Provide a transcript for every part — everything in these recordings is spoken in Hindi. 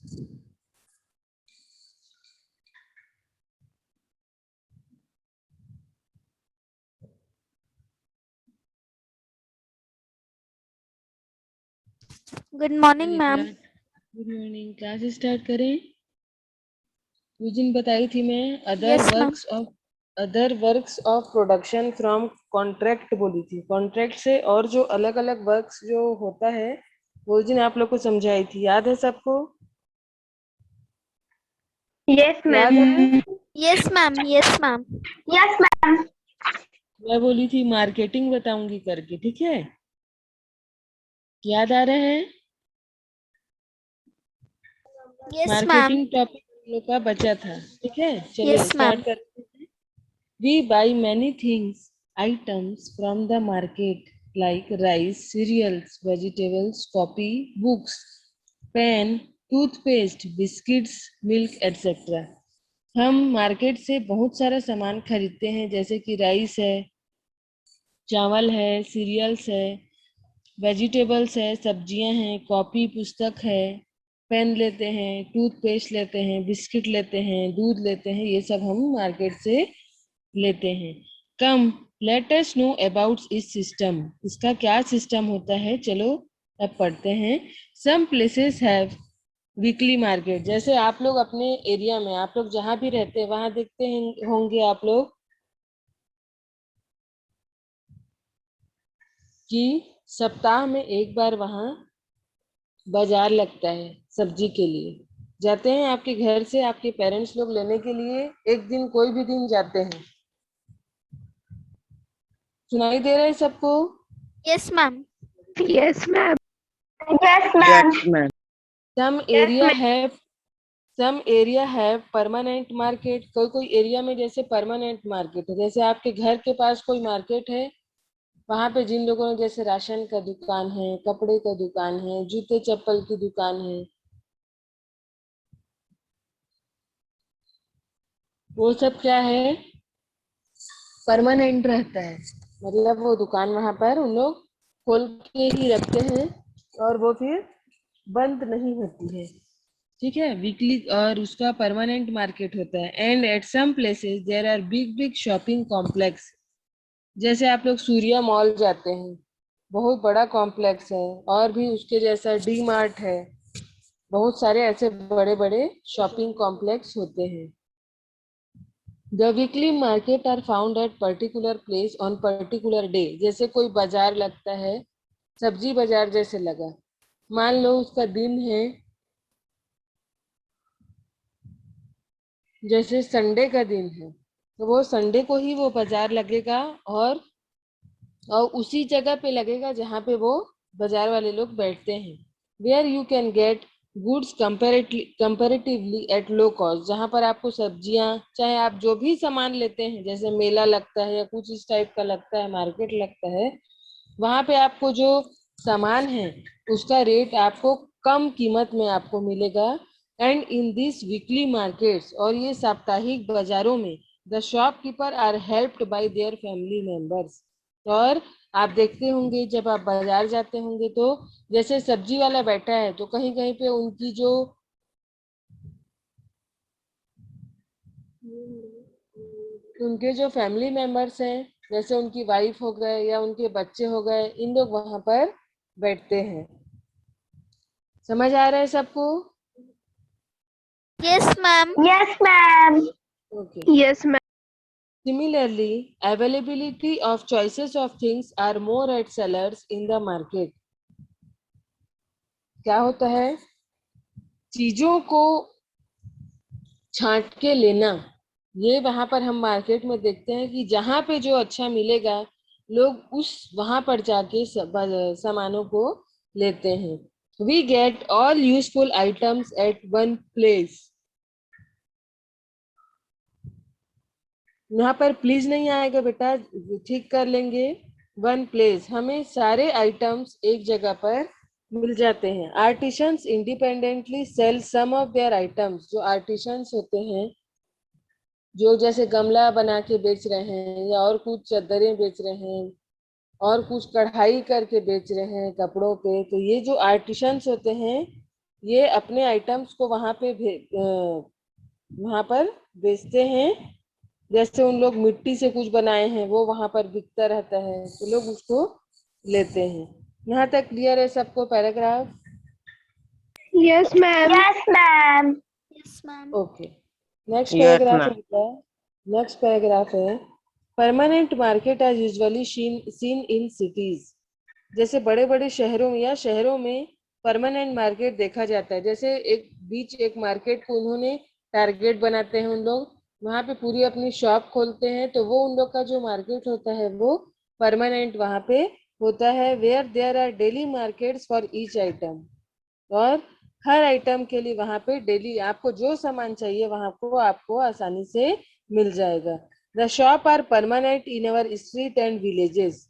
गुड मॉर्निंग चलिए ma'am. Good morning. Class start करें। उस दिन बताई थी मैं yes ma'am. Other works of production from contract बोली थी। कॉन्ट्रैक्ट से और जो अलग अलग वर्क्स जो होता है वो उस दिन आप लोग को समझाई थी, याद है सबको? यस याद मैम। है? Yes ma'am. Yes ma'am. Yes ma'am. मैं बोली थी मार्केटिंग बताऊंगी करके, ठीक है? याद आ रहा है? Yes ma'am. मार्केटिंग टॉपिक हम लोग का बचा था, ठीक है? चलिए यस मैम। स्टार्ट करते हैं। We buy many things, items from the market like rice, cereals, vegetables, coffee, books, pen, toothpaste, biscuits, milk, etc. हम मार्केट से बहुत सारा सामान खरीदते हैं, जैसे कि राइस है, चावल है, सीरियल्स है, वेजिटेबल्स है, सब्जियां हैं, कॉपी पुस्तक है, पेन लेते हैं, टूथपेस्ट लेते हैं, बिस्किट लेते हैं, दूध लेते हैं, ये सब हम मार्केट से लेते हैं। Come let us know about इस सिस्टम। इसका क्या सिस्टम होता है, चलो अब पढ़ते हैं। Some places have weekly market. जैसे आप लोग अपने एरिया में, आप लोग जहाँ भी रहते हैं वहां देखते हैं होंगे आप लोग कि सप्ताह में एक बार वहां बाजार लगता है सब्जी के लिए। जाते हैं आपके घर से आपके पेरेंट्स लोग लेने के लिए, एक दिन कोई भी दिन जाते हैं। सुनाई दे रहा है सबको? Yes ma'am. Yes ma'am. Yes ma'am. Some yes area ma'am. है परमानेंट मार्केट। कोई कोई एरिया में जैसे परमानेंट मार्केट है, जैसे आपके घर के पास कोई मार्केट है, वहां पे जिन लोगों ने जैसे राशन का दुकान है, कपड़े का दुकान है, जूते चप्पल की दुकान है, वो सब क्या है, परमानेंट रहता है। मतलब वो दुकान वहां पर उन लोग खोल के ही रखते हैं और वो फिर बंद नहीं होती है, ठीक है? वीकली, और उसका परमानेंट मार्केट होता है। And at some places there are big big shopping complex. जैसे आप लोग सूर्या मॉल जाते हैं, बहुत बड़ा कॉम्प्लेक्स है, और भी उसके जैसा डी मार्ट है, बहुत सारे ऐसे बड़े बड़े शॉपिंग कॉम्प्लेक्स होते हैं। The weekly market are found at particular place on particular day. जैसे कोई बाजार लगता है, सब्जी बाजार जैसे लगा, मान लो उसका दिन है, जैसे संडे का दिन है, तो वो संडे को ही वो बाजार लगेगा, और उसी जगह पे लगेगा जहाँ पे वो बाजार वाले लोग बैठते हैं। Where you can get goods comparatively at low cost. जहाँ पर आपको सब्जियां, चाहे आप जो भी सामान लेते हैं, जैसे मेला लगता है या कुछ इस टाइप का लगता है, मार्केट लगता है, वहां पे आपको जो सामान है उसका रेट आपको कम कीमत में आपको मिलेगा। And in this weekly markets, और ये साप्ताहिक बाजारों में, the shopkeeper are helped by their family members. और आप देखते होंगे जब आप बाजार जाते होंगे तो जैसे सब्जी वाला बैठा है तो कहीं कहीं पे उनकी जो उनके जो फैमिली मेंबर्स हैं, जैसे उनकी वाइफ हो गए या उनके बच्चे हो गए, इन लोग वहां पर बैठते हैं। समझ आ रहा है सबको? Yes ma'am. Yes ma'am. Okay. Yes ma'am. Similarly, availability of choices of things are more at sellers in the market. क्या होता है, चीजों को छांट के लेना, ये वहां पर हम मार्केट में देखते हैं कि जहां पे जो अच्छा मिलेगा, लोग उस वहां पर जाके सामानों को लेते हैं। We get all useful items at one place. यहाँ पर प्लीज नहीं आएगा बेटा, ठीक कर लेंगे। वन प्लेस, हमें सारे आइटम्स एक जगह पर मिल जाते हैं। Artisans independently sell some of their items. जो आर्टिशंस होते हैं, जो जैसे गमला बना के बेच रहे हैं, या और कुछ चादरें बेच रहे हैं, और कुछ कढ़ाई करके बेच रहे हैं कपड़ों पे, तो ये जो आर्टिशंस होते हैं ये अपने आइटम्स को वहां पर बेचते हैं। जैसे उन लोग मिट्टी से कुछ बनाए हैं वो वहां पर बिकता रहता है तो लोग उसको लेते हैं। यहाँ तक क्लियर है सबको paragraph? Yes, ma'am. Yes, ma'am. Yes, ma'am. Okay, next Yes, paragraph ma'am. है। नेक्स्ट पैराग्राफ है, permanent market are usually seen in cities. जैसे बड़े बड़े शहरों या शहरों में परमानेंट मार्केट देखा जाता है। जैसे एक मार्केट को उन्होंने टारगेट बनाते हैं उन लोग, वहां पे पूरी अपनी शॉप खोलते हैं, तो वो उन लोग का जो मार्केट होता है वो परमानेंट वहां पे होता है। Where there are daily markets for each item, और हर आइटम के लिए वहां पे डेली आपको जो सामान चाहिए वहां को आपको आसानी से मिल जाएगा। The shop are permanent in our street and villages.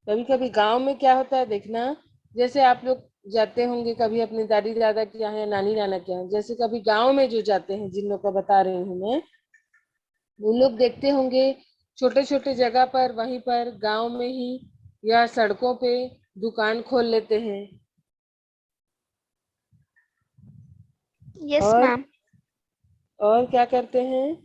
कभी कभी गांव में क्या होता है देखना, जैसे आप लोग जाते होंगे कभी अपने दादी दादा के यहाँ या नानी नाना के यहाँ, जैसे कभी गांव में जो जाते हैं जिन लोग का बता रही हूँ मैं, उन लोग देखते होंगे छोटे छोटे जगह पर वहीं पर गांव में ही या सड़कों पे दुकान खोल लेते हैं। Yes, और ma'am. और क्या करते हैं,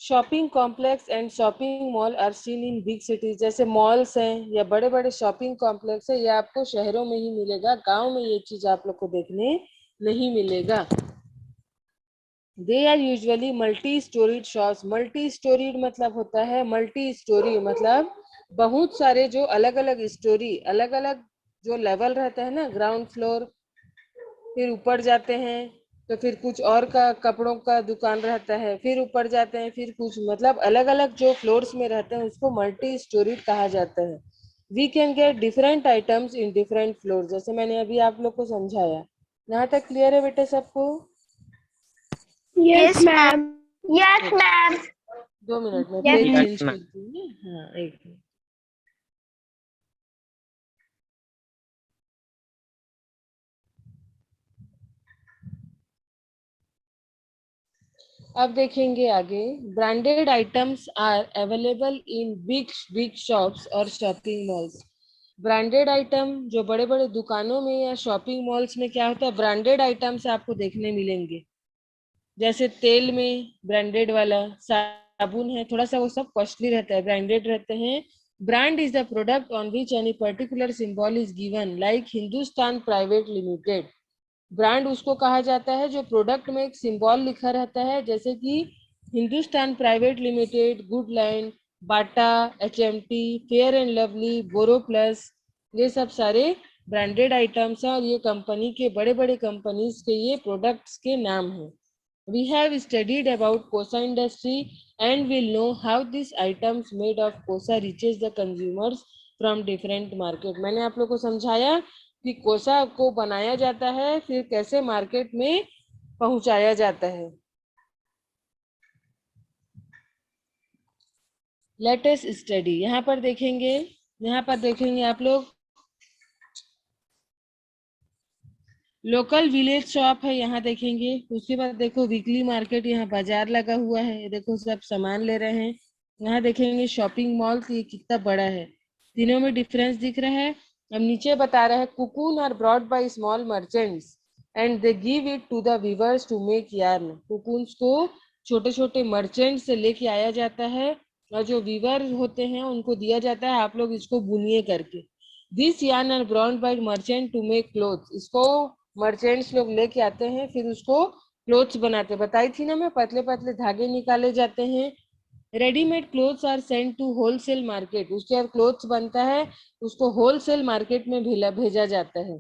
shopping complex and shopping mall are seen in big cities. जैसे मॉल्स हैं या बड़े बड़े शॉपिंग कॉम्प्लेक्स है, ये आपको शहरों में ही मिलेगा, गांव में ये चीज आप लोग को देखने नहीं मिलेगा। They are usually multi storied shops. Multi storied मतलब होता है, मल्टी स्टोरी मतलब बहुत सारे जो अलग अलग स्टोरी, अलग अलग जो लेवल रहता है ना, ग्राउंड फ्लोर, फिर ऊपर जाते हैं तो फिर कुछ और का कपड़ों का दुकान रहता है, फिर ऊपर जाते हैं फिर कुछ, मतलब अलग अलग जो फ्लोर्स में रहते हैं उसको मल्टी स्टोरीड कहा जाता है। We can get different items in different floor, जैसे मैंने अभी आप लोग को समझाया। यहाँ तक क्लियर है बेटे सबको? Yes, Yes, ma'am. ma'am. Yes, ma'am. 2 minute में Yes, page ma'am. Change Yes, ma'am. करती हूँ। हाँ, एक मिनट। अब देखेंगे आगे, branded items are available in big big shops और शॉपिंग मॉल्स। ब्रांडेड आइटम जो बड़े बड़े दुकानों में या शॉपिंग मॉल्स में क्या होता है, ब्रांडेड आइटम्स आपको देखने मिलेंगे। जैसे तेल में ब्रांडेड वाला, साबुन है, थोड़ा सा वो सब कॉस्टली रहता है, ब्रांडेड रहते हैं। Brand is the product on which any particular symbol is given, like Hindustan private limited. Brand उसको कहा जाता है जो प्रोडक्ट में एक सिंबल लिखा रहता है, जैसे कि Hindustan private limited, Goodland, Bata, HMT, fair and lovely, Boroplus, ये सब सारे ब्रांडेड आइटम्स हैं और ये कंपनी के बड़े बड़े कंपनीज के ये प्रोडक्ट्स के नाम हैं। We have studied about Kosa industry and will know how these items made of Kosa reaches the consumers from different market. मैंने आप लोग को समझाया कि कोसा को बनाया जाता है फिर कैसे मार्केट में पहुंचाया जाता है। Let us study. यहाँ पर देखेंगे आप लोग, लोकल विलेज शॉप है यहाँ देखेंगे। उसके बाद देखो वीकली मार्केट, यहाँ बाजार लगा हुआ है, देखो सब सामान ले रहे हैं। यहाँ देखेंगे शॉपिंग मॉल, ये कितना बड़ा है, तीनों में डिफरेंस दिख रहा है। अब नीचे बता रहा है, cocoon are brought by small merchants and they give it to the weavers to make yarn. Cocoons को छोटे छोटे मर्चेंट से लेके आया जाता है और जो वीवर होते हैं उनको दिया जाता है, आप लोग इसको बुनिए करके। This yarn are brought by merchant to make cloth. इसको मर्चेंट्स लोग लेके आते हैं फिर उसको क्लोथ्स बनाते, बताई थी ना मैं, पतले पतले धागे निकाले जाते हैं। Readymade clothes are sent to wholesale market. उसके बाद क्लोथ्स बनता है, उसको होलसेल मार्केट में भेजा जाता है।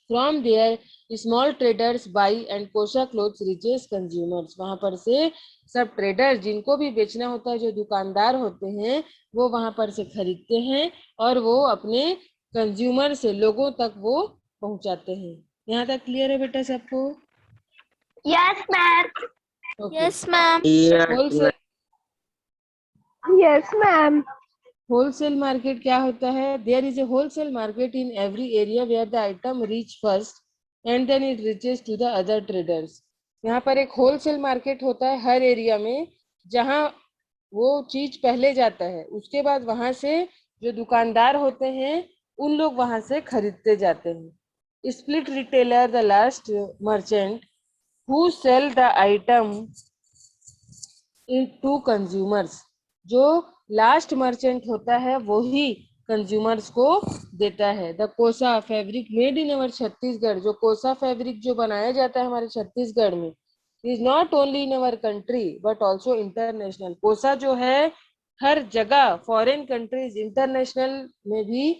From there small traders buy and कोसा क्लोथ्स रीचेस कंज्यूमर्स। वहां पर से सब ट्रेडर्स जिनको भी बेचना होता है, जो दुकानदार होते हैं, वो वहां पर से खरीदते हैं और वो अपने कंज्यूमर से लोगों तक वो पहुंचाते हैं। यहाँ तक क्लियर है बेटा सबको? Yes, ma'am. Okay. Yes, ma'am. Yes, wholesale Yes, ma'am. Wholesale market क्या होता है? There is a wholesale market in every area where the item reach first and then it reaches to the other traders. यहाँ पर एक होलसेल मार्केट होता है हर एरिया में, जहाँ वो चीज पहले जाता है, उसके बाद वहां से जो दुकानदार होते हैं उन लोग वहां से खरीदते जाते हैं। split retailer, the last merchant who sell the item to consumers. जो लास्ट मर्चेंट होता है वो ही कंज्यूमर्स को देता है. द कोसा फैब्रिक मेड इन अवर छत्तीसगढ़. जो कोसा फैब्रिक जो बनाया जाता है हमारे छत्तीसगढ़ में is not only in our country but also international. कोसा जो है हर जगह फॉरेन कंट्रीज इंटरनेशनल में भी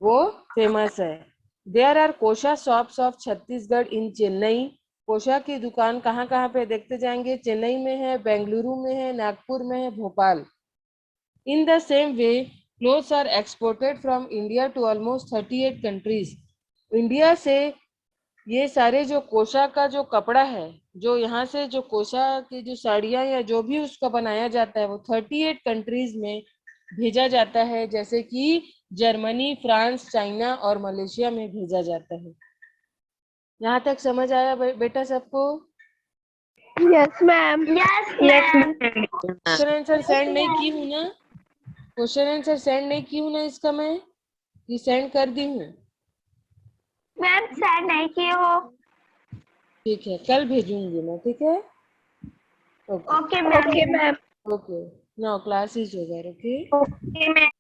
वो फेमस है. There are Kosa shops of Chhattisgarh in Chennai. Kosa की दुकान कहाँ कहाँ पे देखते जाएंगे? चेन्नई में है, बेंगलुरु में है, नागपुर में है, Bhopal. In the same way clothes are exported from India to almost 38 countries. India से ये सारे जो कोशा का जो कपड़ा है, जो यहाँ से जो कोशा की जो साड़ियाँ या जो भी उसका बनाया जाता है वो 38 कंट्रीज में भेजा जाता है. जैसे कि जर्मनी, फ्रांस, चाइना और मलेशिया में भेजा जाता है. यहाँ तक समझ आया बेटा सबको? Yes, ma'am. Yes, ma'am. Question answer send नहीं की हूँ ना? क्वेश्चन आंसर सेंड नहीं की हूँ ना इसका? मैं ये सेंड कर दी हूँ. मैम सेंड नहीं किए हो. ठीक है, कल भेजूंगी मैं. ठीक है, okay okay ma'am. Okay. Now class is over. Okay. Okay ma'am.